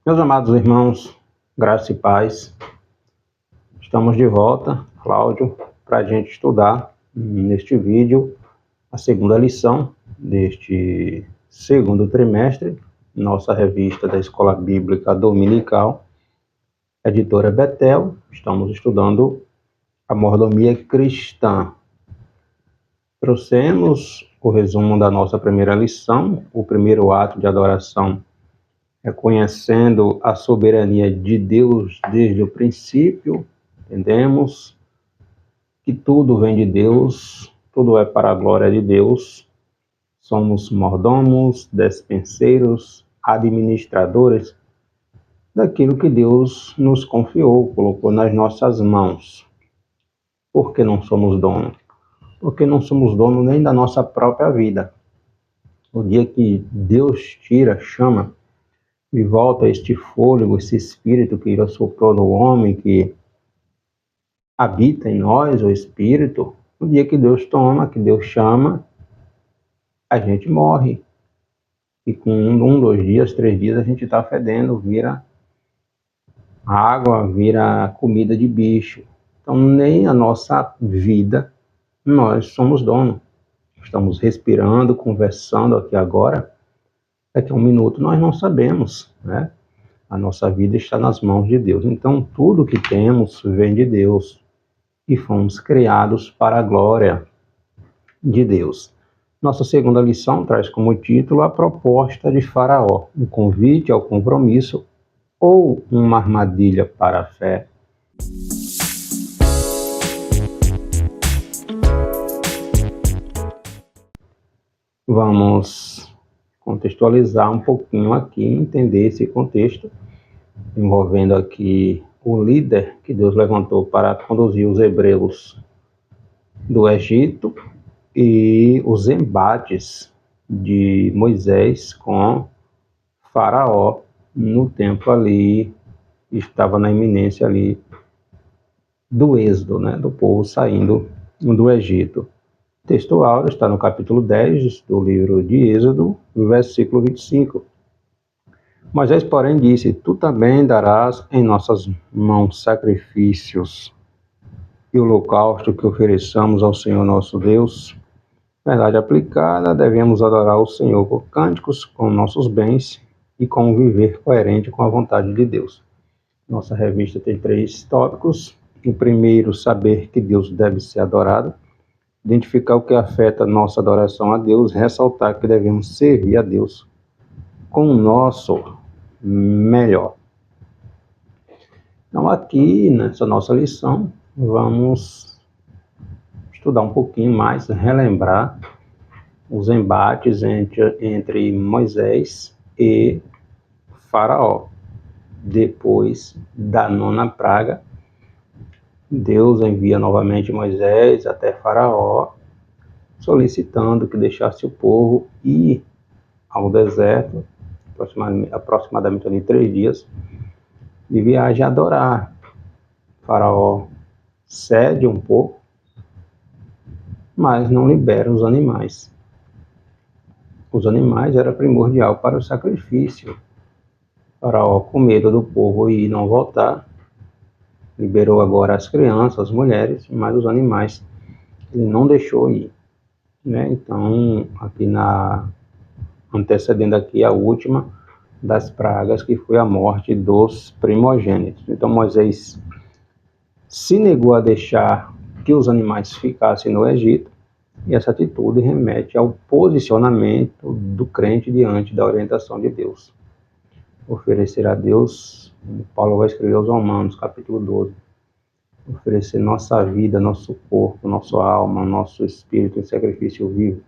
Meus amados irmãos, graça e paz, estamos de volta, Cláudio, para a gente estudar neste vídeo a segunda lição deste segundo trimestre, nossa revista da Escola Bíblica Dominical, editora Betel. Estamos estudando a mordomia cristã. Trouxemos o resumo da nossa primeira lição, o primeiro ato de adoração, reconhecendo a soberania de Deus desde o princípio. Entendemos que tudo vem de Deus, tudo é para a glória de Deus. Somos mordomos, despenseiros, administradores daquilo que Deus nos confiou, colocou nas nossas mãos. Por que não somos donos? Porque não somos donos nem da nossa própria vida. O dia que Deus tira, chama, e volta este fôlego, esse espírito que Ele soprou no homem, que habita em nós, o espírito, no dia que Deus toma, que Deus chama, a gente morre. E com 1, 2 dias, 3 dias, a gente está fedendo, vira água, vira comida de bicho. Então, nem a nossa vida nós somos donos. Estamos respirando, conversando aqui agora. Daqui a 1 minuto nós não sabemos, né? A nossa vida está nas mãos de Deus. Então, tudo que temos vem de Deus. E fomos criados para a glória de Deus. Nossa segunda lição traz como título a proposta de Faraó, um convite ao compromisso ou uma armadilha para a fé. Vamos contextualizar um pouquinho aqui, entender esse contexto, envolvendo aqui o líder que Deus levantou para conduzir os hebreus do Egito e os embates de Moisés com Faraó no tempo ali, estava na iminência ali do êxodo, né, do povo saindo do Egito. O texto áureo está no capítulo 10 do livro de Êxodo, versículo 25. Moisés, porém, disse: Tu também darás em nossas mãos sacrifícios e o holocausto que ofereçamos ao Senhor nosso Deus. Verdade aplicada, devemos adorar o Senhor com cânticos, com nossos bens e com um viver coerente com a vontade de Deus. Nossa revista tem 3 tópicos. O primeiro, saber que Deus deve ser adorado. Identificar o que afeta nossa adoração a Deus. Ressaltar que devemos servir a Deus com o nosso melhor. Então, aqui nessa nossa lição, vamos estudar um pouquinho mais, relembrar os embates entre Moisés e Faraó. Depois da 9ª praga, Deus envia novamente Moisés até Faraó, solicitando que deixasse o povo ir ao deserto, aproximadamente ali 3 dias, de viagem a adorar. Faraó cede um pouco, mas não libera os animais. Os animais eram primordial para o sacrifício. Faraó, com medo do povo ir e não voltar, liberou agora as crianças, as mulheres, mas os animais ele não deixou ir, né? Então, aqui antecedendo aqui a última das pragas, que foi a morte dos primogênitos. Então, Moisés se negou a deixar que os animais ficassem no Egito, e essa atitude remete ao posicionamento do crente diante da orientação de Deus. Oferecer a Deus, Paulo vai escrever aos Romanos, capítulo 12, oferecer nossa vida, nosso corpo, nossa alma, nosso espírito em sacrifício vivo,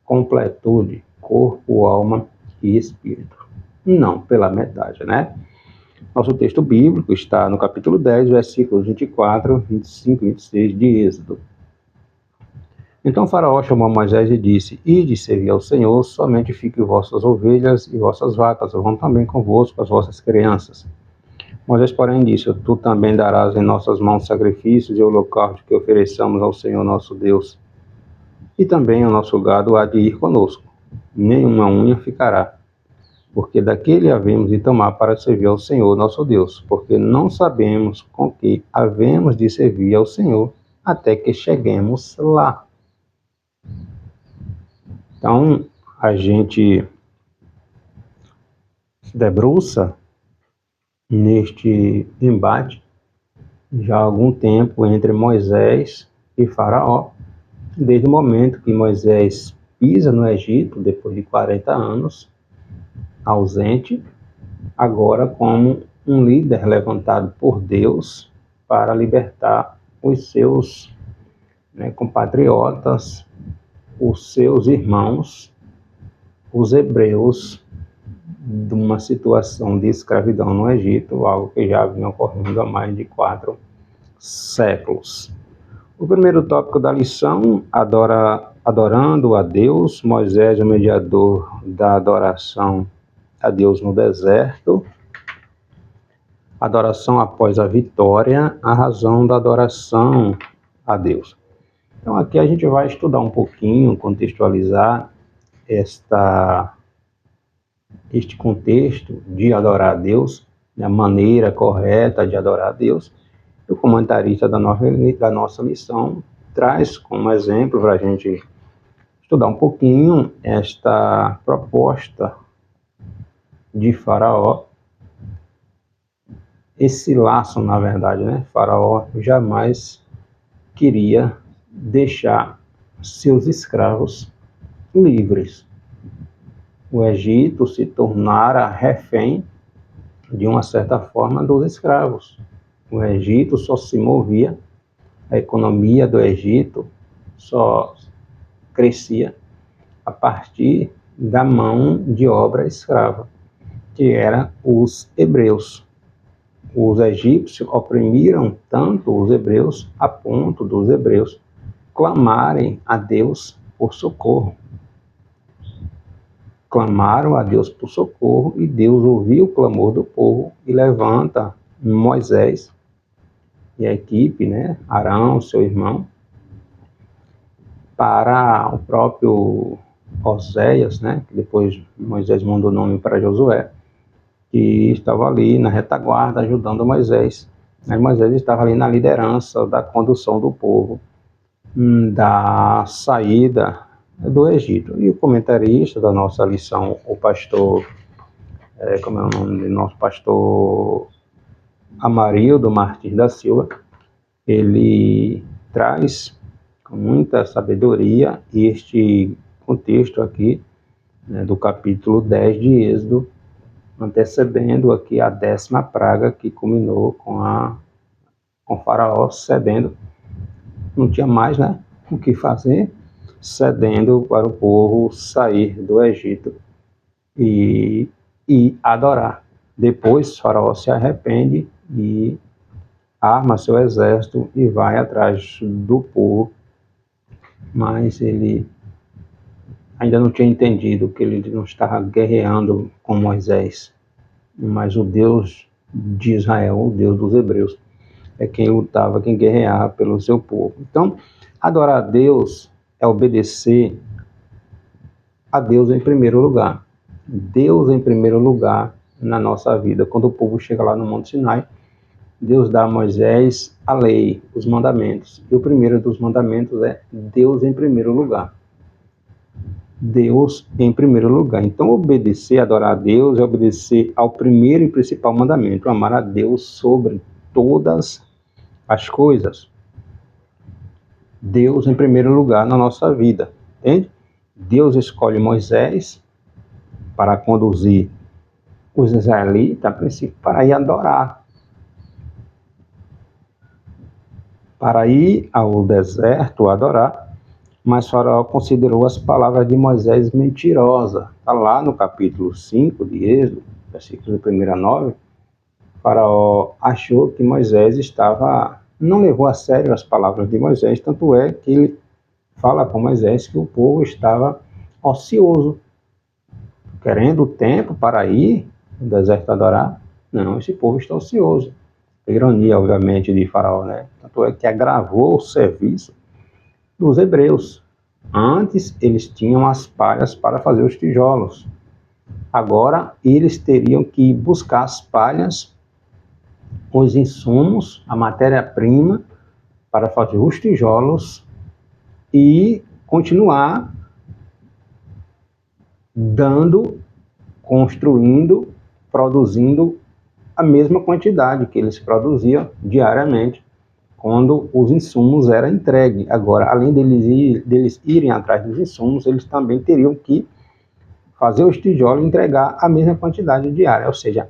completude, corpo, alma e espírito. Não pela metade, né? Nosso texto bíblico está no capítulo 10, versículos 24, 25 e 26 de Êxodo. Então Faraó chamou Moisés e disse: Ide servir ao Senhor, somente fiquem vossas ovelhas e vossas vacas, vão também convosco as vossas crianças. Moisés, porém, disse: Tu também darás em nossas mãos sacrifícios e holocausto que ofereçamos ao Senhor nosso Deus. E também o nosso gado há de ir conosco, nenhuma unha ficará. porque daquele havemos de tomar para servir ao Senhor nosso Deus, porque não sabemos com que havemos de servir ao Senhor até que cheguemos lá. Então, a gente se debruça neste embate já há algum tempo entre Moisés e Faraó, desde o momento que Moisés pisa no Egito, depois de 40 anos, ausente, agora como um líder levantado por Deus para libertar os seus compatriotas, os seus irmãos, os hebreus, de uma situação de escravidão no Egito, algo que já vinha ocorrendo há mais de 4 séculos. O primeiro tópico da lição, adorando a Deus, Moisés, o mediador da adoração a Deus no deserto. Adoração após a vitória, a razão da adoração a Deus. Então aqui a gente vai estudar um pouquinho, contextualizar este contexto de adorar a Deus, a maneira correta de adorar a Deus. O comentarista da nossa lição traz como exemplo para a gente estudar um pouquinho esta proposta de Faraó, esse laço, na verdade, Faraó jamais queria deixar seus escravos livres. O Egito se tornara refém, de uma certa forma, dos escravos. O Egito só se movia, a economia do Egito só crescia a partir da mão de obra escrava, que eram os hebreus. Os egípcios oprimiram tanto os hebreus a ponto dos hebreus clamarem a Deus por socorro. Clamaram a Deus por socorro e Deus ouviu o clamor do povo e levanta Moisés e a equipe, Arão, seu irmão, para o próprio Oséias, que depois Moisés mandou o nome para Josué, que estava ali na retaguarda ajudando Moisés. Moisés estava ali na liderança da condução do povo, da saída do Egito. E o comentarista da nossa lição, o pastor, como é o nome do nosso pastor Amarildo Martins da Silva, ele traz com muita sabedoria este contexto aqui, do capítulo 10 de Êxodo, antecedendo aqui a 10ª praga que culminou com Faraó cedendo. Não tinha mais o que fazer, cedendo para o povo sair do Egito e adorar. Depois Faraó se arrepende e arma seu exército e vai atrás do povo, mas ele ainda não tinha entendido que ele não estava guerreando com Moisés, mas o Deus de Israel, o Deus dos hebreus, é quem lutava, quem guerreava pelo seu povo. Então, adorar a Deus é obedecer a Deus em primeiro lugar. Deus em primeiro lugar na nossa vida. Quando o povo chega lá no Monte Sinai, Deus dá a Moisés a lei, os mandamentos. E o primeiro dos mandamentos é Deus em primeiro lugar. Deus em primeiro lugar. Então, obedecer, adorar a Deus é obedecer ao primeiro e principal mandamento, amar a Deus sobre todas as coisas. Deus em primeiro lugar na nossa vida, entende? Deus escolhe Moisés para conduzir os israelitas, a princípio, para ir adorar, para ir ao deserto adorar, mas Faraó considerou as palavras de Moisés mentirosas. Está lá no capítulo 5 de Êxodo, versículos de 1 a 9, Faraó achou que Moisés não levou a sério as palavras de Moisés, tanto é que ele fala com Moisés que o povo estava ocioso, querendo tempo para ir no deserto adorar. Não, esse povo está ocioso. Ironia, obviamente, de Faraó, Tanto é que agravou o serviço dos hebreus. Antes, eles tinham as palhas para fazer os tijolos. Agora, eles teriam que buscar as palhas, os insumos, a matéria-prima para fazer os tijolos e continuar construindo, produzindo a mesma quantidade que eles produziam diariamente quando os insumos eram entregues. Agora, além deles irem atrás dos insumos, eles também teriam que fazer os tijolos e entregar a mesma quantidade diária, ou seja,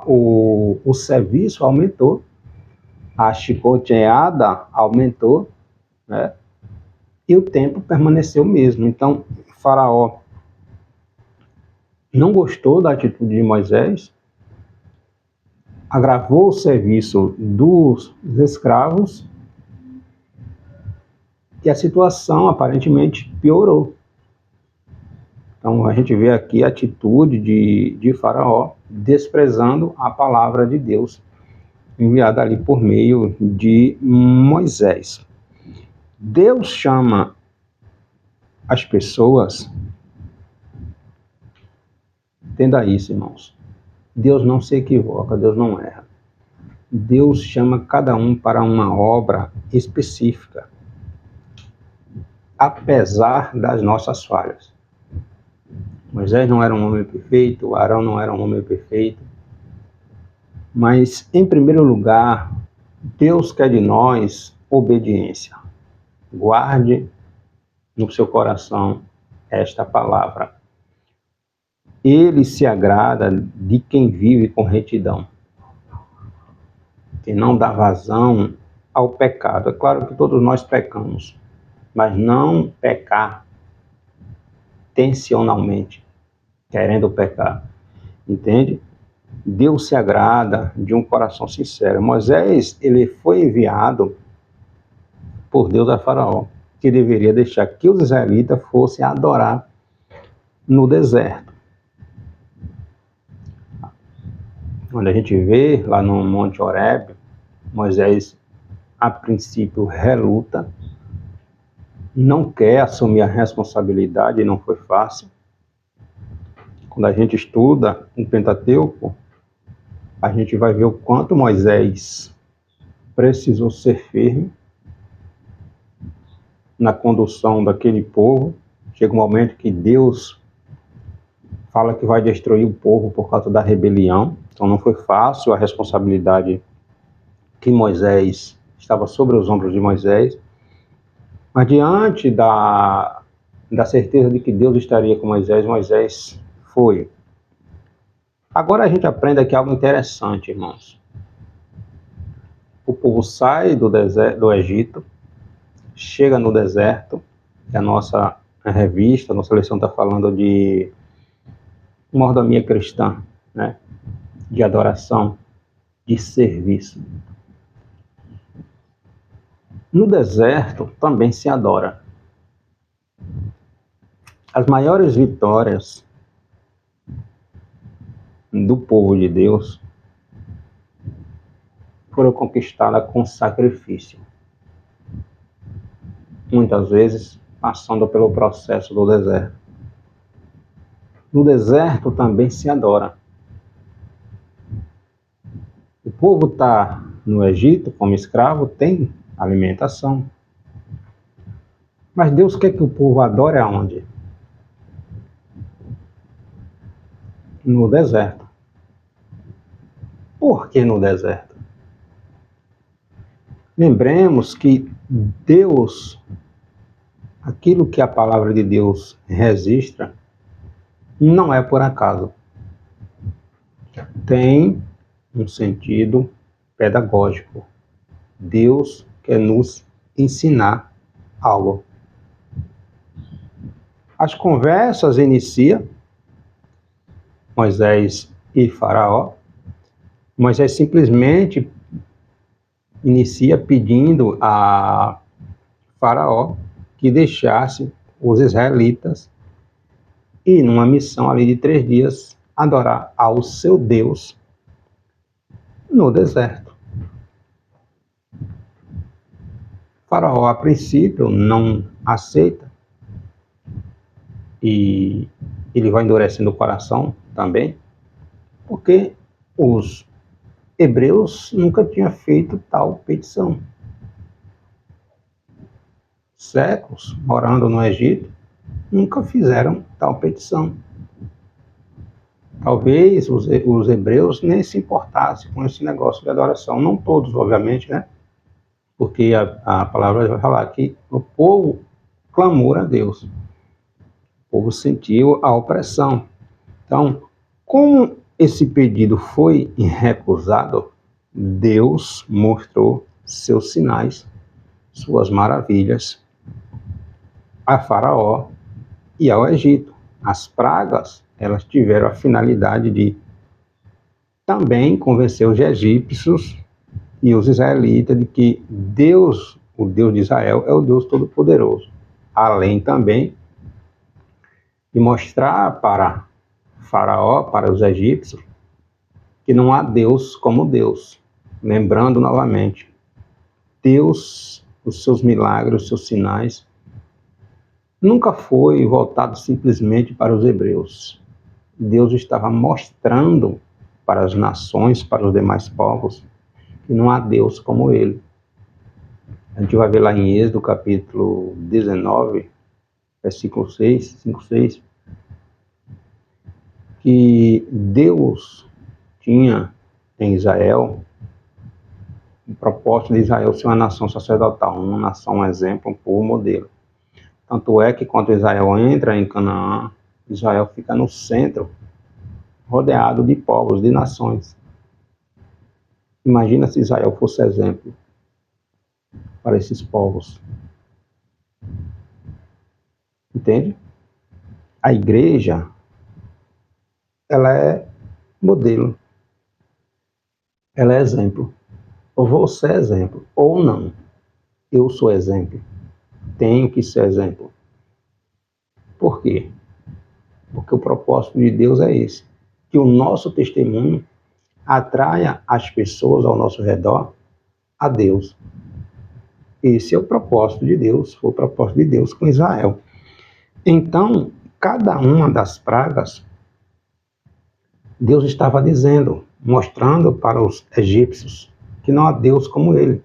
o serviço aumentou, a chicoteada aumentou, né? E o tempo permaneceu o mesmo. Então, Faraó não gostou da atitude de Moisés, agravou o serviço dos escravos e a situação aparentemente piorou. Então a gente vê aqui a atitude de Faraó desprezando a palavra de Deus enviada ali por meio de Moisés. Deus chama as pessoas, entenda isso, irmãos. Deus não se equivoca, Deus não erra. Deus chama cada um para uma obra específica, apesar das nossas falhas. Moisés não era um homem perfeito, Arão não era um homem perfeito, mas, em primeiro lugar, Deus quer de nós obediência. Guarde no seu coração esta palavra. Ele se agrada de quem vive com retidão, que não dá vazão ao pecado. É claro que todos nós pecamos, mas não pecar intencionalmente, querendo pecar, entende? Deus se agrada de um coração sincero. Moisés, ele foi enviado por Deus a Faraó, que deveria deixar que os israelitas fossem adorar no deserto. Onde a gente vê, lá no Monte Horebe, Moisés, a princípio, reluta, não quer assumir a responsabilidade, não foi fácil. Quando a gente estuda o Pentateuco, a gente vai ver o quanto Moisés precisou ser firme na condução daquele povo. Chega um momento que Deus fala que vai destruir o povo por causa da rebelião. Então não foi fácil a responsabilidade que Moisés estava sobre os ombros de Moisés. Mas diante da certeza de que Deus estaria com Moisés, Moisés foi. Agora a gente aprende aqui algo interessante, irmãos. O povo sai do Egito, chega no deserto, que a nossa revista, a nossa lição está falando de mordomia cristã, né? De adoração, de serviço. No deserto também se adora. As maiores vitórias do povo de Deus foram conquistadas com sacrifício. Muitas vezes passando pelo processo do deserto. No deserto também se adora. O povo está no Egito como escravo, tem alimentação. Mas Deus quer que o povo adore aonde? No deserto. Por que no deserto? Lembremos que Deus, aquilo que a palavra de Deus registra, não é por acaso. Tem um sentido pedagógico. Deus quer nos ensinar algo. As conversas iniciam Moisés e Faraó. Moisés simplesmente inicia pedindo a Faraó que deixasse os israelitas ir numa missão ali de 3 dias adorar ao seu Deus no deserto. Faraó, a princípio, não aceita e ele vai endurecendo o coração também, porque os hebreus nunca tinham feito tal petição. Séculos morando no Egito, nunca fizeram tal petição. Talvez os hebreus nem se importassem com esse negócio de adoração. Não todos, obviamente, né? Porque a palavra vai falar que o povo clamou a Deus. O povo sentiu a opressão. Então, como esse pedido foi recusado, Deus mostrou seus sinais, suas maravilhas a Faraó e ao Egito. As pragas, elas tiveram a finalidade de também convencer os egípcios e os israelitas de que Deus, o Deus de Israel, é o Deus Todo-Poderoso. Além também de mostrar para Faraó, para os egípcios, que não há Deus como Deus. Lembrando novamente, Deus, os seus milagres, os seus sinais, nunca foi voltado simplesmente para os hebreus. Deus estava mostrando para as nações, para os demais povos, que não há Deus como Ele. A gente vai ver lá em Êxodo, capítulo 19, versículo 6, 5, 6, que Deus tinha em Israel o propósito de Israel ser uma nação sacerdotal, uma nação exemplo, um povo modelo. Tanto é que quando Israel entra em Canaã, Israel fica no centro, rodeado de povos, de nações. Imagina se Israel fosse exemplo para esses povos. Entende? A igreja, ela é modelo. Ela é exemplo. Ou você é exemplo, ou não. Eu sou exemplo. Tenho que ser exemplo. Por quê? Porque o propósito de Deus é esse. Que o nosso testemunho atraia as pessoas ao nosso redor a Deus. Esse é o propósito de Deus, foi o propósito de Deus com Israel. Então, cada uma das pragas, Deus estava dizendo, mostrando para os egípcios que não há Deus como ele.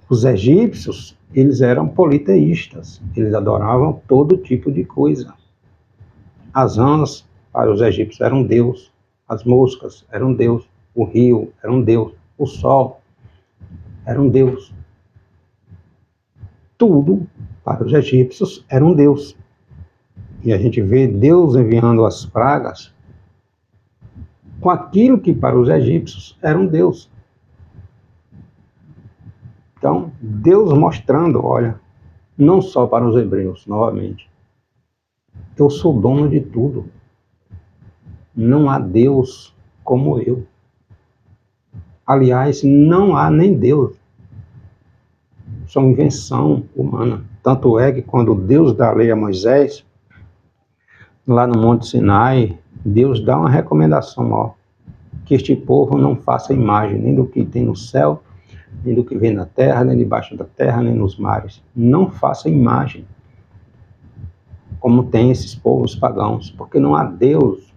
Os egípcios, eles eram politeístas, eles adoravam todo tipo de coisa. As rãs, para os egípcios, eram Deus, as moscas eram Deus, o rio era um Deus, o sol era um Deus. Tudo para os egípcios era um Deus. E a gente vê Deus enviando as pragas com aquilo que para os egípcios era um Deus. Então, Deus mostrando, olha, não só para os hebreus, novamente, eu sou dono de tudo. Não há Deus como eu. Aliás, não há nem Deus. São invenção humana. Tanto é que quando Deus dá a lei a Moisés, lá no Monte Sinai, Deus dá uma recomendação, ó, que este povo não faça imagem nem do que tem no céu, nem do que vem na terra, nem debaixo da terra, nem nos mares. Não faça imagem, como tem esses povos pagãos, porque não há Deus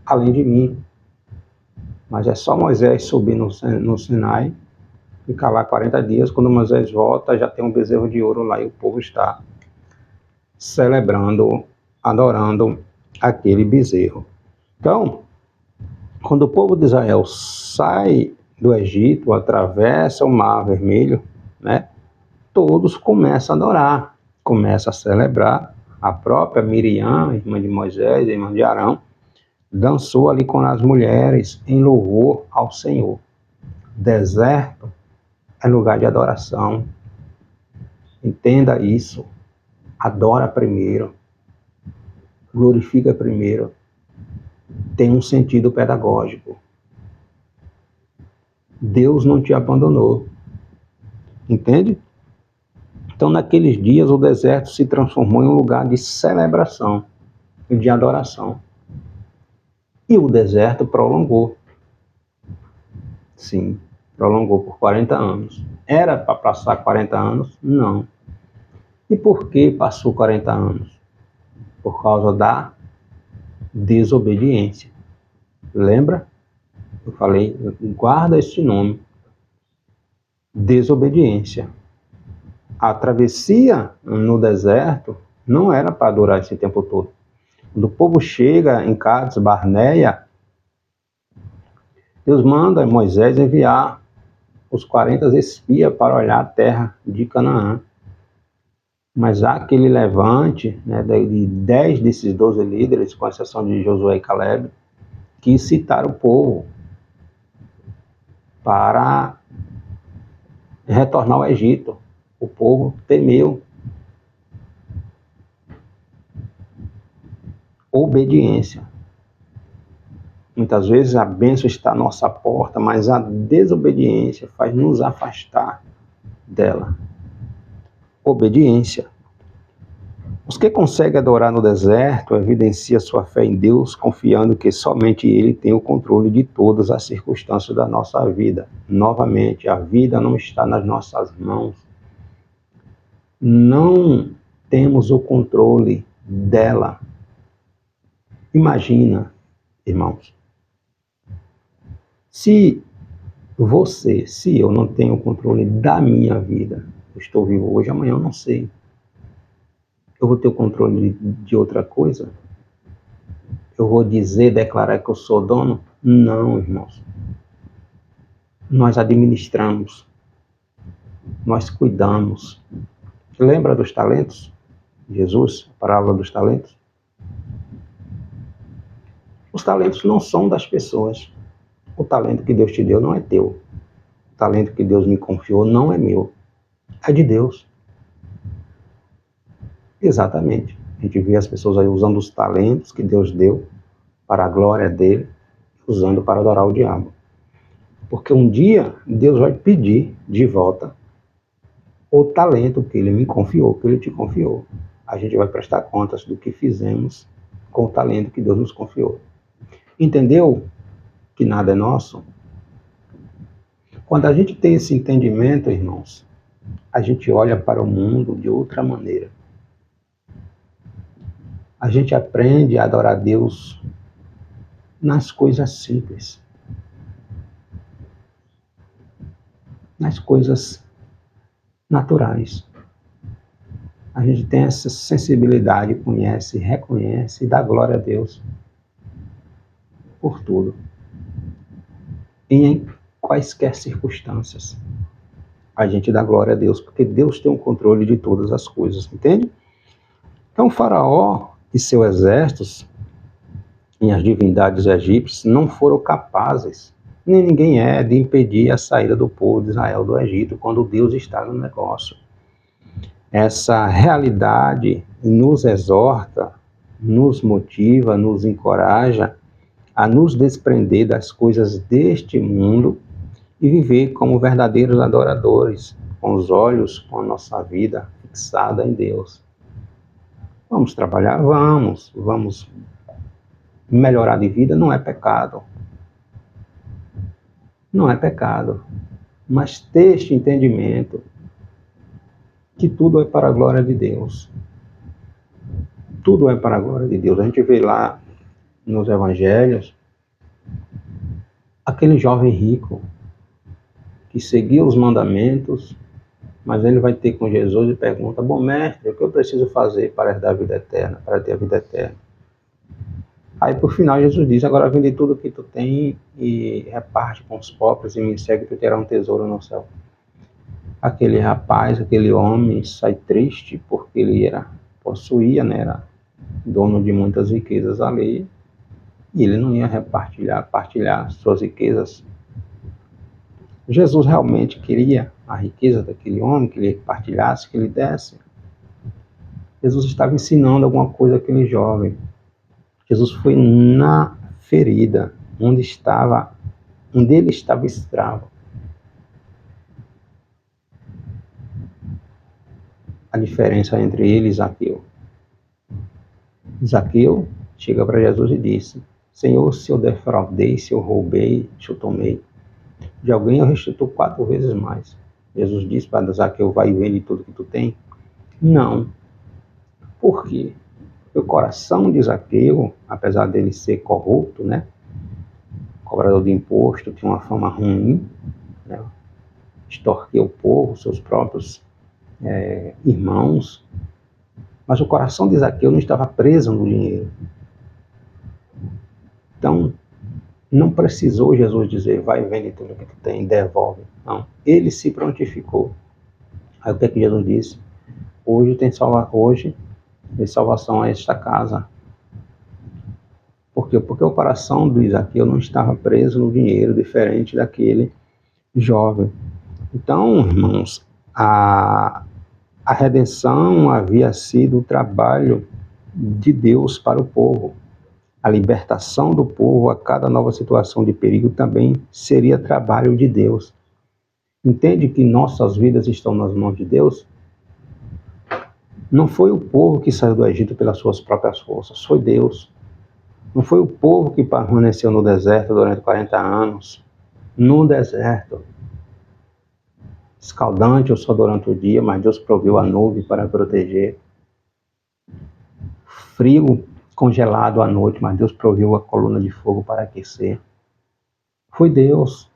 além de mim. Mas é só Moisés subir no Sinai, ficar lá 40 dias, quando Moisés volta, já tem um bezerro de ouro lá e o povo está celebrando, adorando aquele bezerro. Então, quando o povo de Israel sai do Egito, atravessa o Mar Vermelho, né, todos começam a adorar, começam a celebrar. A própria Miriam, irmã de Moisés, irmã de Arão, dançou ali com as mulheres em louvor ao Senhor. Deserto é lugar de adoração. Entenda isso. Adora primeiro. Glorifica primeiro. Tem um sentido pedagógico. Deus não te abandonou. Entende? Então, naqueles dias, o deserto se transformou em um lugar de celebração e de adoração. E o deserto prolongou. Sim, prolongou por 40 anos. Era para passar 40 anos? Não. E por que passou 40 anos? Por causa da Desobediência. Lembra? Eu falei, guarda este nome. Desobediência. A travessia no deserto não era para durar esse tempo todo. Quando o povo chega em Cades Barneia, Deus manda Moisés enviar os 40 espias para olhar a terra de Canaã. Mas há aquele levante, né, de 10 desses 12 líderes, com exceção de Josué e Caleb, que incitaram o povo para retornar ao Egito. O povo temeu. Obediência. Muitas vezes a bênção está à nossa porta, mas a desobediência faz nos afastar dela. Obediência. Os que conseguem adorar no deserto evidenciam sua fé em Deus, confiando que somente Ele tem o controle de todas as circunstâncias da nossa vida. Novamente, a vida não está nas nossas mãos. Não temos o controle dela. Imagina, irmãos, se eu não tenho o controle da minha vida, eu estou vivo hoje, amanhã eu não sei. Eu vou ter o controle de outra coisa? Eu vou declarar que eu sou dono? Não, irmãos. Nós administramos. Nós cuidamos. Lembra dos talentos? Jesus, a parábola dos talentos? Os talentos não são das pessoas. O talento que Deus te deu não é teu. O talento que Deus me confiou não é meu. É de Deus. Exatamente. A gente vê as pessoas aí usando os talentos que Deus deu para a glória dele, usando para adorar o diabo. Porque um dia Deus vai pedir de volta o talento que ele me confiou, que ele te confiou. A gente vai prestar contas do que fizemos com o talento que Deus nos confiou. Entendeu que nada é nosso? Quando a gente tem esse entendimento, irmãos, a gente olha para o mundo de outra maneira. A gente aprende a adorar Deus nas coisas simples, nas coisas naturais. A gente tem essa sensibilidade, conhece, reconhece e dá glória a Deus por tudo. E em quaisquer circunstâncias, a gente dá glória a Deus, porque Deus tem o controle de todas as coisas, entende? Então, Faraó e seus exércitos e as divindades egípcias não foram capazes, nem ninguém de impedir a saída do povo de Israel do Egito, quando Deus está no negócio. Essa realidade nos exorta, nos motiva, nos encoraja a nos desprender das coisas deste mundo e viver como verdadeiros adoradores, com os olhos, com a nossa vida fixada em Deus. Vamos trabalhar? Vamos melhorar de vida, não é pecado. Não é pecado. Mas ter este entendimento que tudo é para a glória de Deus. Tudo é para a glória de Deus. A gente vê lá nos evangelhos aquele jovem rico que seguia os mandamentos, mas ele vai ter com Jesus e pergunta: bom mestre, o que eu preciso fazer para herdar a vida eterna, para ter a vida eterna? Aí por final Jesus diz: agora vende tudo que tu tem e reparte com os pobres e me segue, tu terá um tesouro no céu. Aquele rapaz, aquele homem sai triste porque ele possuía, era dono de muitas riquezas ali, e ele não ia partilhar suas riquezas. Jesus realmente queria a riqueza daquele homem, que ele partilhasse, que ele desse. Jesus estava ensinando alguma coisa àquele jovem. Jesus foi na ferida, onde ele estava escravo. A diferença entre ele e Zaqueu. Zaqueu chega para Jesus e disse: Senhor, se eu defraudei, se eu roubei, se eu tomei de alguém, eu restituo 4 vezes mais. Jesus disse para Zaqueu: vai e vende tudo que tu tem? Não. Por quê? O coração de Zaqueu, apesar dele ser corrupto, né, cobrador de imposto, tinha uma fama ruim, né, extorquia o povo, seus próprios irmãos, mas o coração de Zaqueu não estava preso no dinheiro. Então, não precisou Jesus dizer, vai e vende tudo que tu tem, devolve. Não, ele se prontificou. Aí o que é que Jesus disse? Hoje tem salvação a esta casa. Por quê? Porque o coração do Zaqueu não estava preso no dinheiro, diferente daquele jovem. Então, irmãos, a redenção havia sido o trabalho de Deus para o povo. A libertação do povo a cada nova situação de perigo também seria trabalho de Deus. Entende que nossas vidas estão nas mãos de Deus? Não foi o povo que saiu do Egito pelas suas próprias forças, foi Deus. Não foi o povo que permaneceu no deserto durante 40 anos, no deserto, escaldante ou só durante o dia, mas Deus proveu a nuvem para proteger. Frio, congelado à noite, mas Deus proveu a coluna de fogo para aquecer. Foi Deus.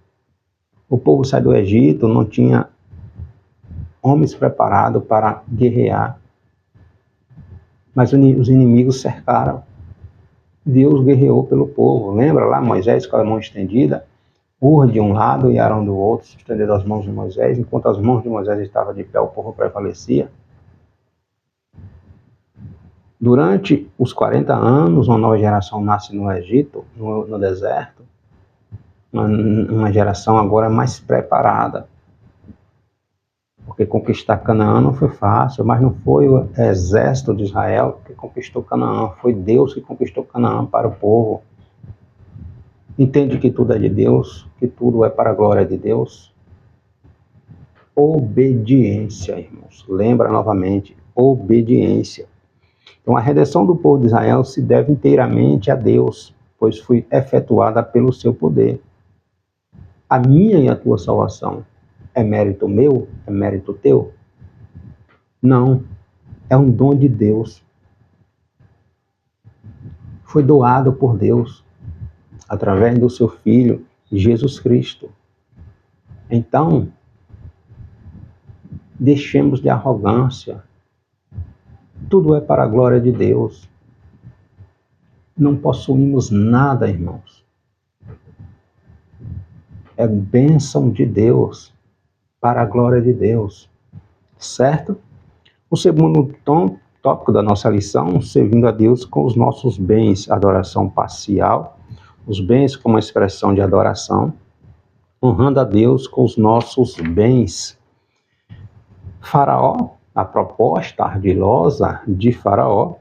O povo saiu do Egito, não tinha homens preparados para guerrear, mas os inimigos cercaram. Deus guerreou pelo povo. Lembra lá Moisés com a mão estendida, Hur de um lado e Arão do outro, estendendo as mãos de Moisés, enquanto as mãos de Moisés estavam de pé, o povo prevalecia. Durante os 40 anos, uma nova geração nasce no Egito, no deserto, uma geração agora mais preparada. Porque conquistar Canaã não foi fácil, mas não foi o exército de Israel que conquistou Canaã, foi Deus que conquistou Canaã para o povo. Entende que tudo é de Deus, que tudo é para a glória de Deus? Obediência, irmãos. Lembra novamente, obediência. Então a redenção do povo de Israel se deve inteiramente a Deus, pois foi efetuada pelo seu poder. A minha e a tua salvação é mérito meu? É mérito teu? Não, é um dom de Deus. Foi doado por Deus, através do seu Filho, Jesus Cristo. Então, deixemos de arrogância. Tudo é para a glória de Deus. Não possuímos nada, irmãos. É bênção de Deus, para a glória de Deus. Certo? O segundo tópico da nossa lição, servindo a Deus com os nossos bens, adoração parcial, os bens como expressão de adoração, honrando a Deus com os nossos bens. Faraó, a proposta ardilosa de Faraó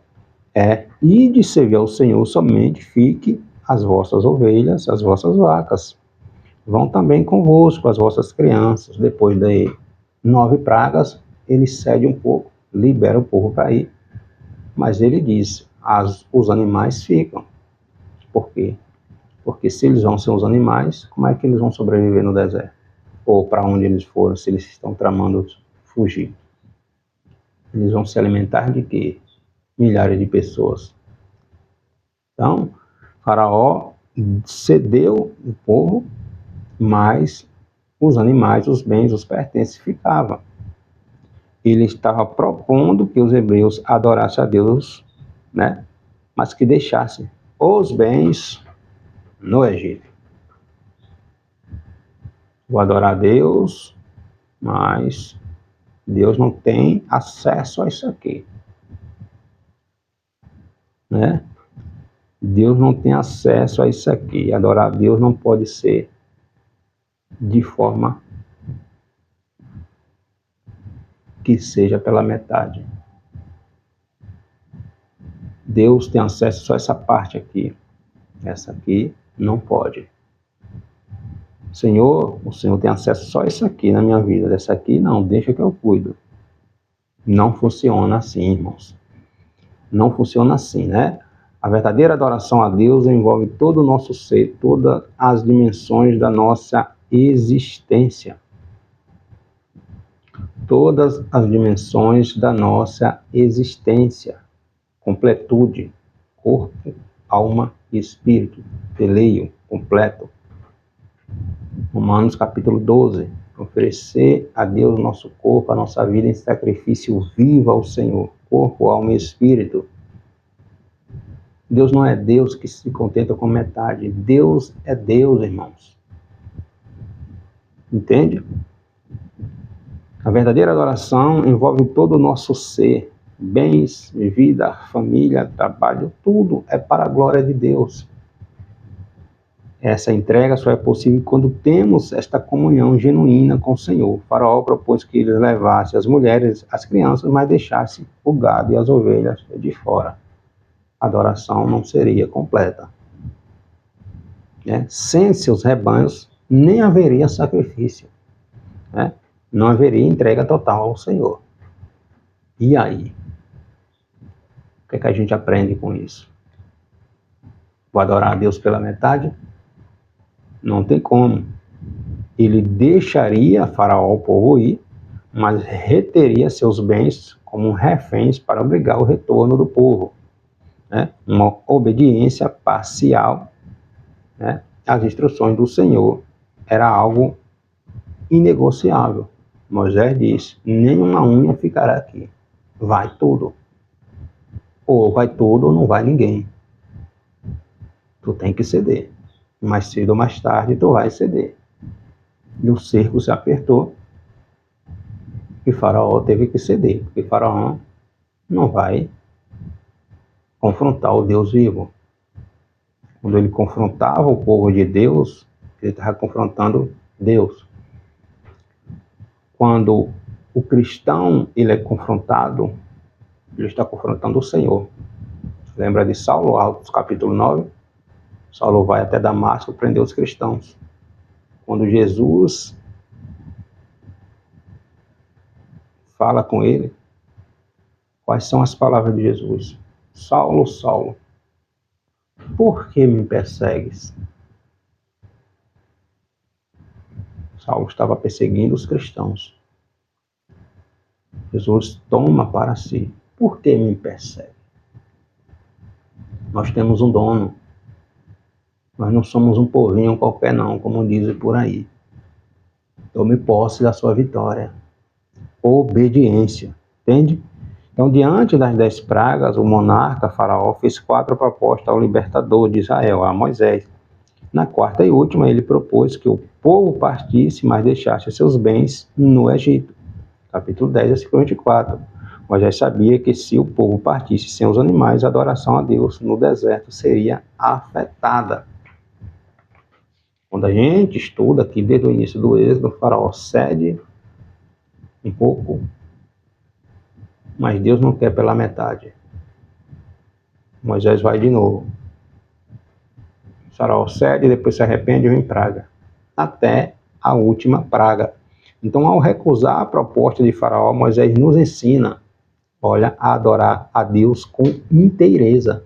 é: ide servir ao Senhor somente, fique as vossas ovelhas, as vossas vacas. Vão também convosco as vossas crianças. Depois de 9 pragas, ele cede um pouco, libera o povo para ir. Mas ele diz, os animais ficam. Por quê? Porque se eles vão ser os animais, como é que eles vão sobreviver no deserto? Ou para onde eles foram, se eles estão tramando fugir? Eles vão se alimentar de quê? Milhares de pessoas. Então, Faraó cedeu o povo, mas os animais, os bens, os pertences ficavam. Ele estava propondo que os hebreus adorassem a Deus, né? Mas que deixassem os bens no Egito. Vou adorar a Deus, mas Deus não tem acesso a isso aqui, né? Deus não tem acesso a isso aqui. Adorar a Deus não pode ser de forma que seja pela metade. Deus tem acesso só a essa parte aqui. Essa aqui não pode. Senhor, o Senhor tem acesso só a isso aqui na minha vida. Dessa aqui não, deixa que eu cuido. Não funciona assim, irmãos. Não funciona assim, né? A verdadeira adoração a Deus envolve todo o nosso ser, todas as dimensões da nossa existência. Todas as dimensões da nossa existência. completude, corpo, alma e espírito, teleio, completo. Romanos capítulo 12, oferecer a Deus nosso corpo, a nossa vida em sacrifício vivo ao Senhor, corpo, alma e espírito. Deus não é Deus que se contenta com metade, Deus é Deus, irmãos. Entende? A verdadeira adoração envolve todo o nosso ser, bens, vida, família, trabalho, tudo é para a glória de Deus. Essa entrega só é possível quando temos esta comunhão genuína com o Senhor. O faraó propôs que ele levasse as mulheres, as crianças, mas deixasse o gado e as ovelhas de fora. A adoração não seria completa. Sem seus rebanhos, nem haveria sacrifício. Não haveria entrega total ao Senhor. E aí? O que é que a gente aprende com isso? Vou adorar a Deus pela metade? Não tem como. Ele deixaria Faraó o povo ir, mas reteria seus bens como reféns para obrigar o retorno do povo. Uma obediência parcial às instruções do Senhor era algo inegociável. Moisés disse: nenhuma unha ficará aqui, vai tudo. Ou vai tudo ou não vai ninguém. Tu tem que ceder. Mais cedo ou mais tarde tu vai ceder. E o cerco se apertou e Faraó teve que ceder, porque Faraó não vai confrontar o Deus vivo. Quando ele confrontava o povo de Deus, ele estava confrontando Deus. Quando o cristão ele é confrontado, ele está confrontando o Senhor. Lembra de Saulo, Atos capítulo 9? Saulo vai até Damasco prender os cristãos. Quando Jesus fala com ele, quais são as palavras de Jesus? Saulo, Saulo, por que me persegues? Saulo estava perseguindo os cristãos. Jesus toma para si. Por que me persegue? Nós temos um dono. Nós não somos um povinho qualquer não, como dizem por aí. Tome posse da sua vitória. Obediência. Entende? Então, diante das 10 pragas, o monarca Faraó fez 4 propostas ao libertador de Israel, a Moisés. Na quarta e última, ele propôs que o povo partisse, mas deixasse seus bens no Egito. Capítulo 10, versículo 24. Moisés sabia que se o povo partisse sem os animais, a adoração a Deus no deserto seria afetada. Quando a gente estuda aqui desde o início do Êxodo, o Faraó cede um pouco, mas Deus não quer pela metade. Moisés vai de novo. O Faraó cede, depois se arrepende e vem praga. Até a última praga. Então, ao recusar a proposta de Faraó, Moisés nos ensina, a adorar a Deus com inteireza.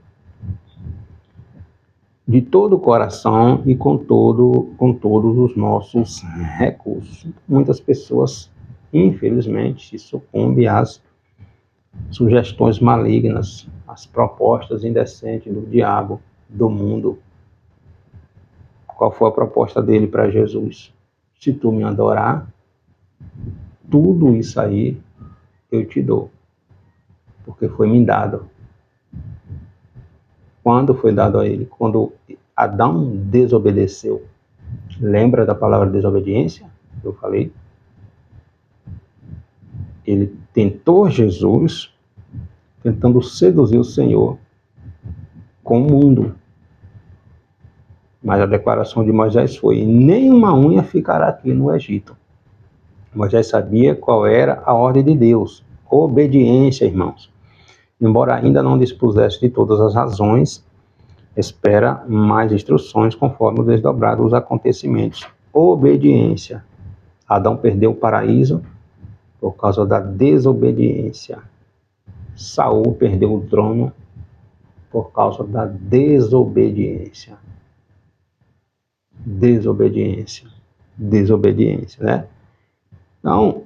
De todo o coração e com todos os nossos recursos. Muitas pessoas, infelizmente, se sucumbem às sugestões malignas, às propostas indecentes do diabo, do mundo. Qual foi a proposta dele para Jesus? Se tu me adorar, tudo isso aí eu te dou, porque foi me dado. Quando foi dado a ele? Quando Adão desobedeceu. Lembra da palavra desobediência? Eu falei. Ele tentou Jesus, tentando seduzir o Senhor com o mundo. Mas a declaração de Moisés foi: nenhuma unha ficará aqui no Egito. Moisés sabia qual era a ordem de Deus. Obediência, irmãos. Embora ainda não dispusesse de todas as razões, espera mais instruções conforme o desdobrado dos acontecimentos. Obediência. Adão perdeu o paraíso por causa da desobediência. Saul perdeu o trono por causa da desobediência. Desobediência, né? Então,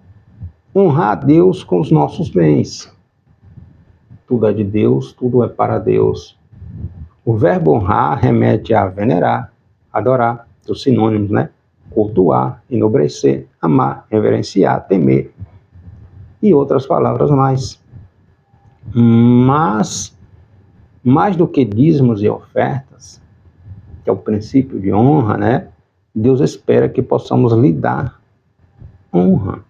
honrar a Deus com os nossos bens. tudo é de Deus, tudo é para Deus. O verbo honrar remete a venerar, adorar, os sinônimos, né? Cultuar, enobrecer, amar, reverenciar, temer e outras palavras mais. Mas, mais do que dízimos e ofertas, que é o princípio de honra, né? Deus espera que possamos lhe dar honra.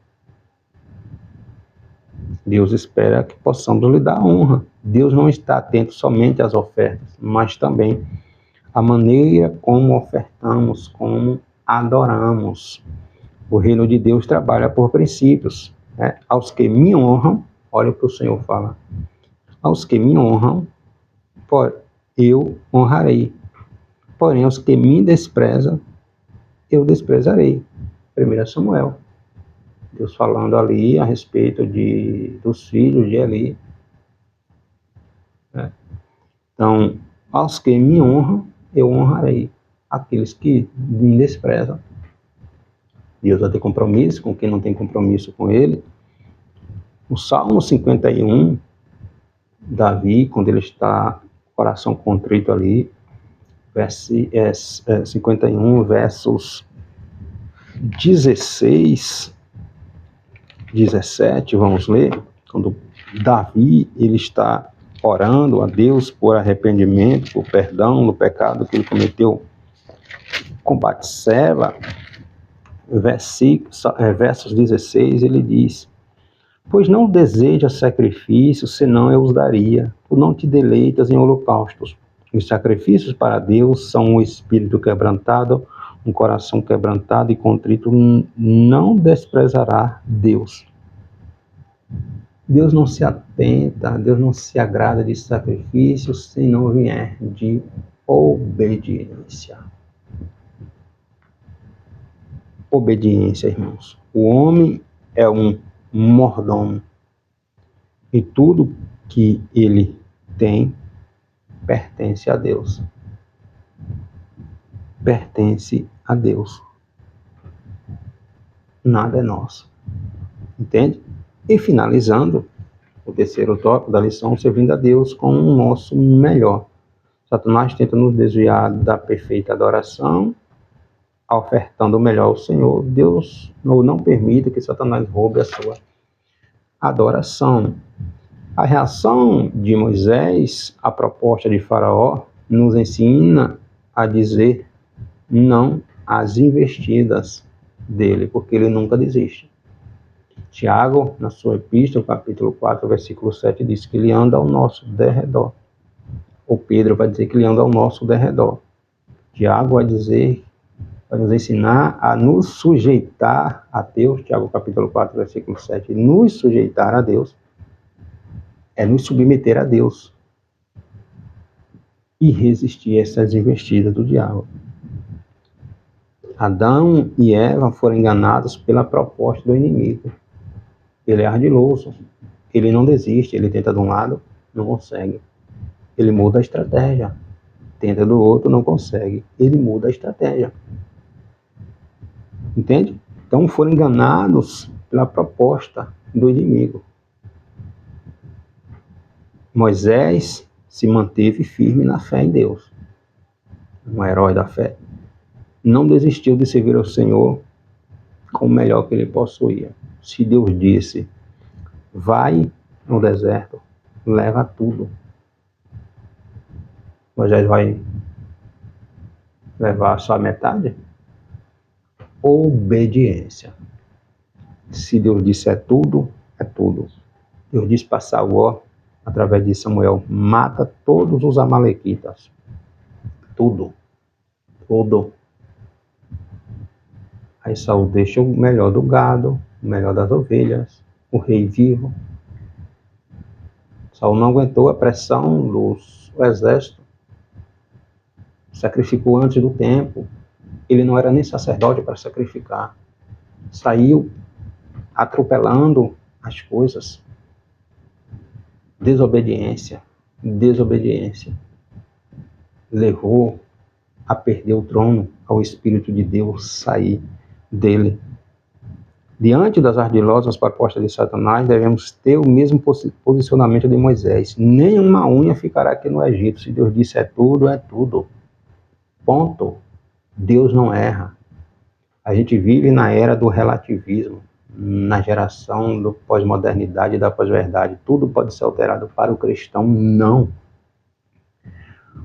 Deus espera que possamos lhe dar honra. Deus não está atento somente às ofertas, mas também à maneira como ofertamos, como adoramos. O reino de Deus trabalha por princípios, né? Aos que me honram, olha o que o Senhor fala, aos que me honram, eu honrarei. Porém, aos que me desprezam, eu desprezarei. 1 Samuel. Deus falando ali a respeito dos filhos de Eli. Né? Então, aos que me honram, eu honrarei. Aqueles que me desprezam, Deus vai ter compromisso com quem não tem compromisso com ele. O Salmo 51, Davi, quando ele está com o coração contrito ali, 51, versos 16, 17, vamos ler, quando Davi ele está orando a Deus por arrependimento, por perdão do pecado que ele cometeu com Batseba, versos 16, ele diz: pois não desejas sacrifícios, senão eu os daria. Tu não te deleitas em holocaustos. Os sacrifícios para Deus são um espírito quebrantado, um coração quebrantado e contrito não desprezará Deus. Deus não se atenta, Deus não se agrada de sacrifícios se não vier de obediência. Obediência, irmãos. O homem é um mordomo e tudo que ele tem pertence a Deus. Pertence a Deus. Nada é nosso. Entende? E finalizando, o terceiro tópico da lição, servindo a Deus com o nosso melhor. Satanás tenta nos desviar da perfeita adoração, ofertando o melhor ao Senhor. Deus não permita que Satanás roube a sua adoração. A reação de Moisés à proposta de Faraó nos ensina a dizer não às investidas dele, porque ele nunca desiste. Tiago, na sua epístola, capítulo 4, versículo 7, diz que ele anda ao nosso derredor. O Pedro vai dizer que ele anda ao nosso derredor. Tiago vai nos ensinar a nos sujeitar a Deus. Tiago, capítulo 4, versículo 7. Nos sujeitar a Deus é nos submeter a Deus e resistir a essas investidas do diabo. Adão e Eva foram enganados pela proposta do inimigo. Ele é ardiloso, ele não desiste, ele tenta de um lado, não consegue. Ele muda a estratégia, tenta do outro, não consegue. Ele muda a estratégia. Entende? Então foram enganados pela proposta do inimigo. Moisés se manteve firme na fé em Deus. Um herói da fé. Não desistiu de servir ao Senhor com o melhor que ele possuía. Se Deus disse, vai no deserto, leva tudo. Moisés vai levar só a metade? Obediência. Se Deus disse é tudo, é tudo. Deus disse para Saul, através de Samuel, mata todos os amalequitas. Tudo. Tudo. Aí Saul deixa o melhor do gado, o melhor das ovelhas, o rei vivo. Saul não aguentou a pressão do exército. Sacrificou antes do tempo. Ele não era nem sacerdote para sacrificar. Saiu atropelando as coisas. Desobediência. Desobediência. Levou a perder o trono, ao Espírito de Deus sair dele. Diante das ardilosas propostas de Satanás, devemos ter o mesmo posicionamento de Moisés. Nenhuma unha ficará aqui no Egito. Se Deus disse é tudo, é tudo. Ponto. Deus não erra. A gente vive na era do relativismo, na geração da pós-modernidade e da pós-verdade. Tudo pode ser alterado. Para o cristão, não.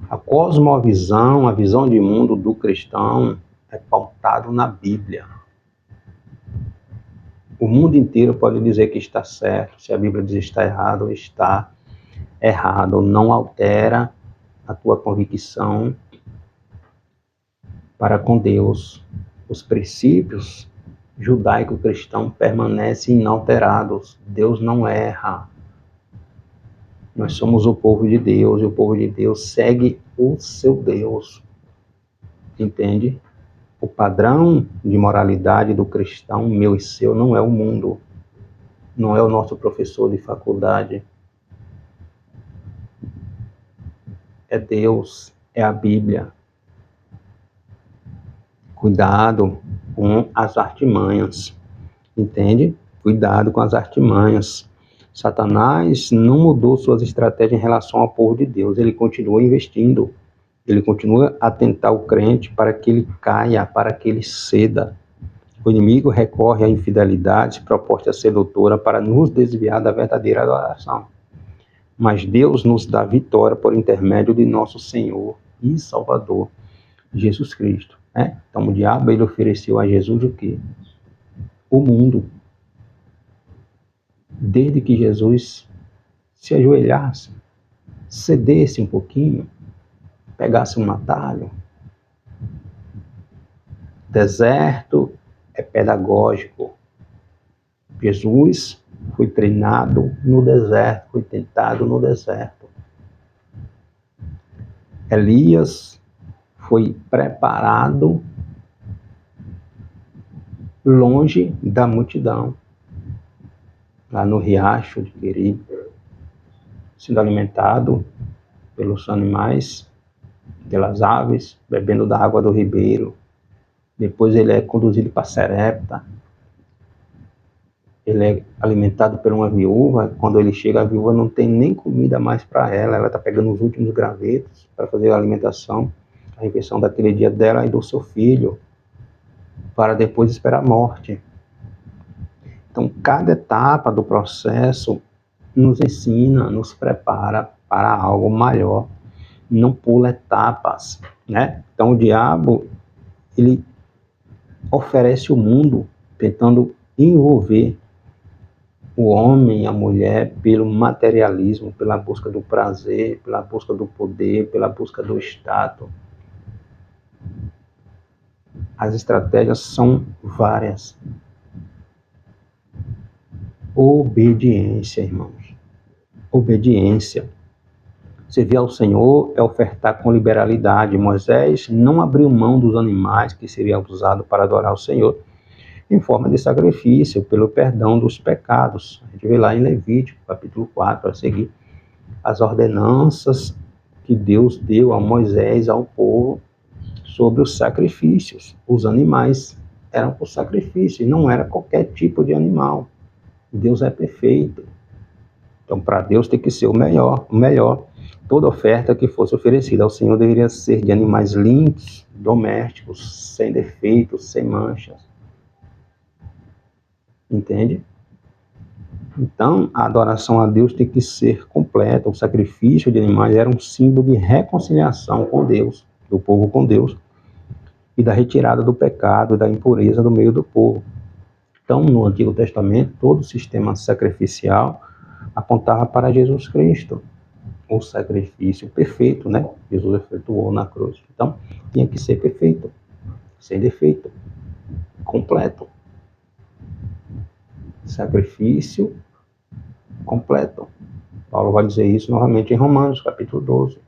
A cosmovisão, a visão de mundo do cristão é pautado na Bíblia. O mundo inteiro pode dizer que está certo. Se a Bíblia diz que está errado, está errado. Não altera a tua convicção para com Deus. Os princípios judaico-cristãos permanecem inalterados. Deus não erra. Nós somos o povo de Deus e o povo de Deus segue o seu Deus. Entende? O padrão de moralidade do cristão, meu e seu, não é o mundo. Não é o nosso professor de faculdade. É Deus, é a Bíblia. Cuidado com as artimanhas. Entende? Cuidado com as artimanhas. Satanás não mudou suas estratégias em relação ao povo de Deus. Ele continua investindo. Ele continua a tentar o crente para que ele caia, para que ele ceda. O inimigo recorre a infidelidades, proposta sedutora para nos desviar da verdadeira adoração. Mas Deus nos dá vitória por intermédio de nosso Senhor e Salvador, Jesus Cristo. Então o diabo ele ofereceu a Jesus o quê? O mundo. Desde que Jesus se ajoelhasse, cedesse um pouquinho, pegasse um atalho. Deserto é pedagógico. Jesus foi treinado no deserto, foi tentado no deserto. Elias foi preparado longe da multidão, lá no riacho de Queribe, sendo alimentado pelos animais, pelas aves, bebendo da água do ribeiro. Depois ele é conduzido para Serepta. Ele é alimentado por uma viúva. Quando ele chega, a viúva não tem nem comida mais para ela. Ela está pegando os últimos gravetos para fazer a alimentação, a refeição daquele dia dela e do seu filho, para depois esperar a morte. Então, cada etapa do processo nos ensina, nos prepara para algo maior. Não pula etapas, né? Então, o diabo, ele oferece o mundo tentando envolver o homem e a mulher pelo materialismo, pela busca do prazer, pela busca do poder, pela busca do status. As estratégias são várias. Obediência, irmãos. Obediência. Servir ao Senhor é ofertar com liberalidade. Moisés não abriu mão dos animais que seriam usados para adorar o Senhor em forma de sacrifício pelo perdão dos pecados. A gente vê lá em Levítico, capítulo 4, a seguir, as ordenanças que Deus deu a Moisés, ao povo, sobre os sacrifícios. Os animais eram por sacrifício, e não era qualquer tipo de animal. Deus é perfeito. Então, para Deus tem que ser o melhor. Toda oferta que fosse oferecida ao Senhor deveria ser de animais limpos, domésticos, sem defeitos, sem manchas. Entende? Então, a adoração a Deus tem que ser completa. O sacrifício de animais era um símbolo de reconciliação com Deus, do povo com Deus, e da retirada do pecado e da impureza do meio do povo. Então, no Antigo Testamento, todo o sistema sacrificial apontava para Jesus Cristo, o sacrifício perfeito, né? Jesus efetuou na cruz. Então, tinha que ser perfeito, sem defeito, completo. Sacrifício completo. Paulo vai dizer isso novamente em Romanos, capítulo 12.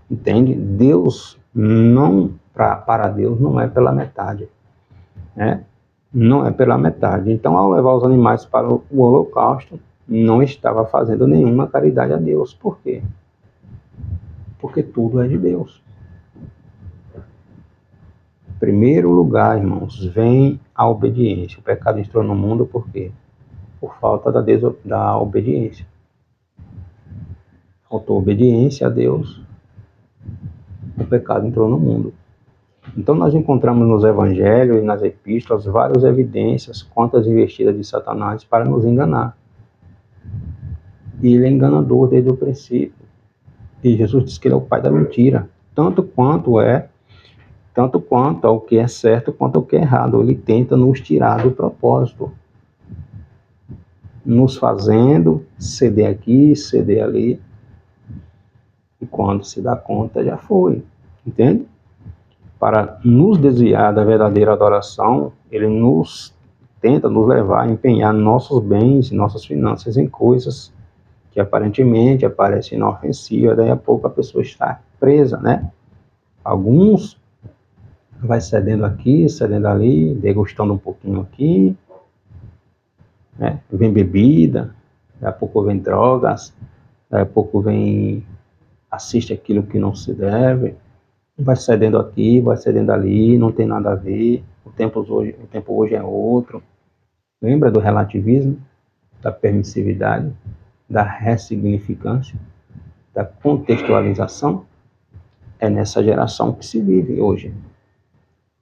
Entende? Deus não, para Deus não é pela metade, né? Não é pela metade. Então, ao levar os animais para o holocausto, não estava fazendo nenhuma caridade a Deus. Por quê? Porque tudo é de Deus. primeiro lugar, irmãos, vem a obediência. O pecado entrou no mundo por quê? Por falta da obediência. Faltou obediência a Deus, o pecado entrou no mundo. Então nós encontramos nos evangelhos e nas epístolas várias evidências quanto às investidas de Satanás para nos enganar. E ele é enganador desde o princípio. E Jesus diz que ele é o pai da mentira, tanto quanto ao que é certo quanto ao que é errado. Ele tenta nos tirar do propósito, nos fazendo ceder aqui, ceder ali, e quando se dá conta já foi, entende? Para nos desviar da verdadeira adoração, ele tenta nos levar a empenhar nossos bens, nossas finanças em coisas que aparentemente parecem inofensivas, daí a pouco a pessoa está presa, né? Alguns vai cedendo aqui, cedendo ali, degustando um pouquinho aqui, né? Vem bebida, daqui a pouco vem drogas, daqui a pouco vem assiste aquilo que não se deve, vai cedendo aqui, vai cedendo ali, não tem nada a ver, o tempo hoje é outro. Lembra do relativismo, da permissividade, da ressignificância, da contextualização? É nessa geração que se vive hoje.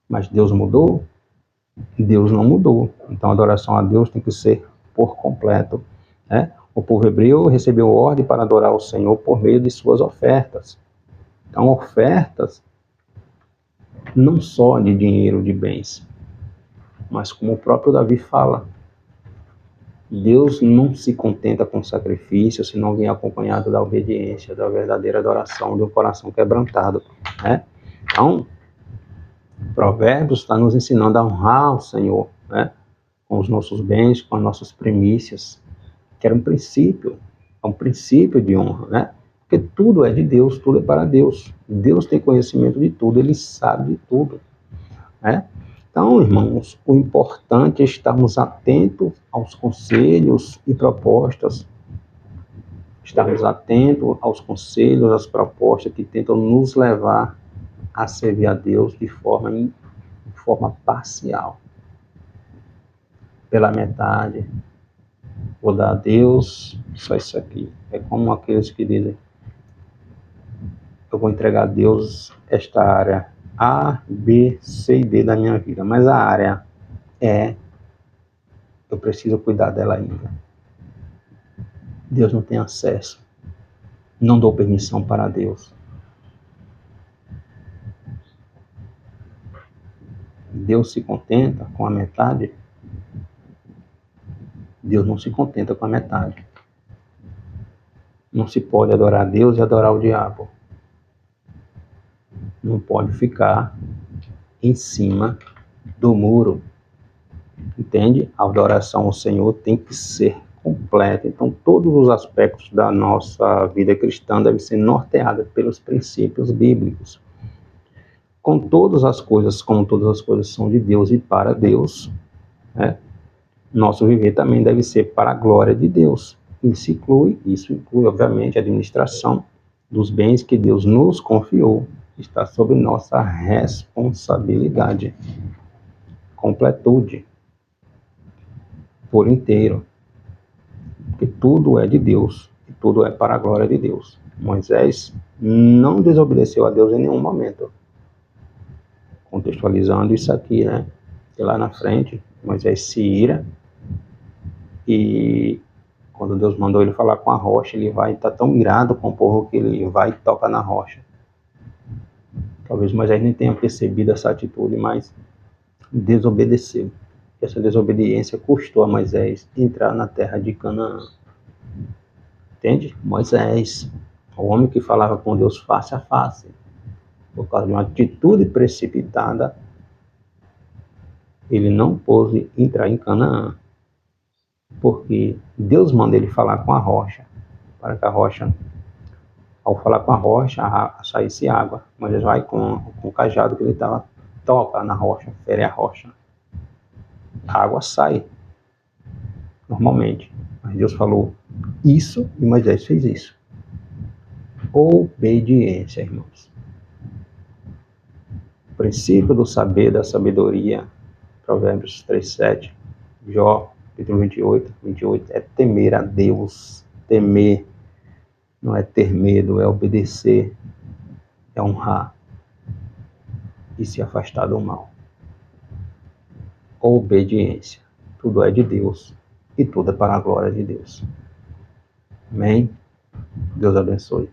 Mas Deus mudou? Deus não mudou. Então a adoração a Deus tem que ser por completo, né? O povo hebreu recebeu ordem para adorar o Senhor por meio de suas ofertas. Então, ofertas não só de dinheiro, de bens, mas como o próprio Davi fala, Deus não se contenta com sacrifício se não vier acompanhado da obediência, da verdadeira adoração, de um coração quebrantado, né? Então, Provérbios está nos ensinando a honrar o Senhor, né? Com os nossos bens, com as nossas primícias, que era um princípio de honra, né? Porque tudo é de Deus, tudo é para Deus. Deus tem conhecimento de tudo, Ele sabe de tudo, né? Então, irmãos, o importante é estarmos atentos aos conselhos e propostas, estarmos atentos aos conselhos, às propostas que tentam nos levar a servir a Deus de forma parcial, pela metade. Vou dar a Deus só isso aqui. É como aqueles que dizem, eu vou entregar a Deus esta área A, B, C e D da minha vida, mas a área E, eu preciso cuidar dela ainda. Deus não tem acesso. Não dou permissão para Deus. Deus se contenta com a metade? Deus não se contenta com a metade. Não se pode adorar a Deus e adorar o diabo. Não pode ficar em cima do muro. Entende? A adoração ao Senhor tem que ser completa. Então, todos os aspectos da nossa vida cristã devem ser norteados pelos princípios bíblicos. Como todas as coisas são de Deus e para Deus, né? Nosso viver também deve ser para a glória de Deus. Isso inclui, obviamente, a administração dos bens que Deus nos confiou. Está sob nossa responsabilidade. Completude. Por inteiro. Porque tudo é de Deus. E tudo é para a glória de Deus. Moisés não desobedeceu a Deus em nenhum momento. Contextualizando isso aqui, né? E lá na frente, Moisés se ira. E quando Deus mandou ele falar com a rocha, ele vai estar tão irado com o povo que ele vai e toca na rocha. Talvez Moisés nem tenha percebido essa atitude, mas desobedeceu. Essa desobediência custou a Moisés entrar na terra de Canaã. Entende? Moisés, o homem que falava com Deus face a face, por causa de uma atitude precipitada, ele não pôde entrar em Canaã. Porque Deus manda ele falar com a rocha, para que a rocha, ao falar com a rocha, saísse água. Mas ele vai com o cajado que ele estava, toca na rocha, fere a rocha. A água sai, normalmente. Mas Deus falou isso e Moisés fez isso. Obediência, irmãos. princípio do saber, da sabedoria, Provérbios 3:7, Jó, capítulo 28 é temer a Deus. Temer não é ter medo, é obedecer, é honrar e se afastar do mal. Obediência. Tudo é de Deus e tudo é para a glória de Deus. Amém? Deus abençoe.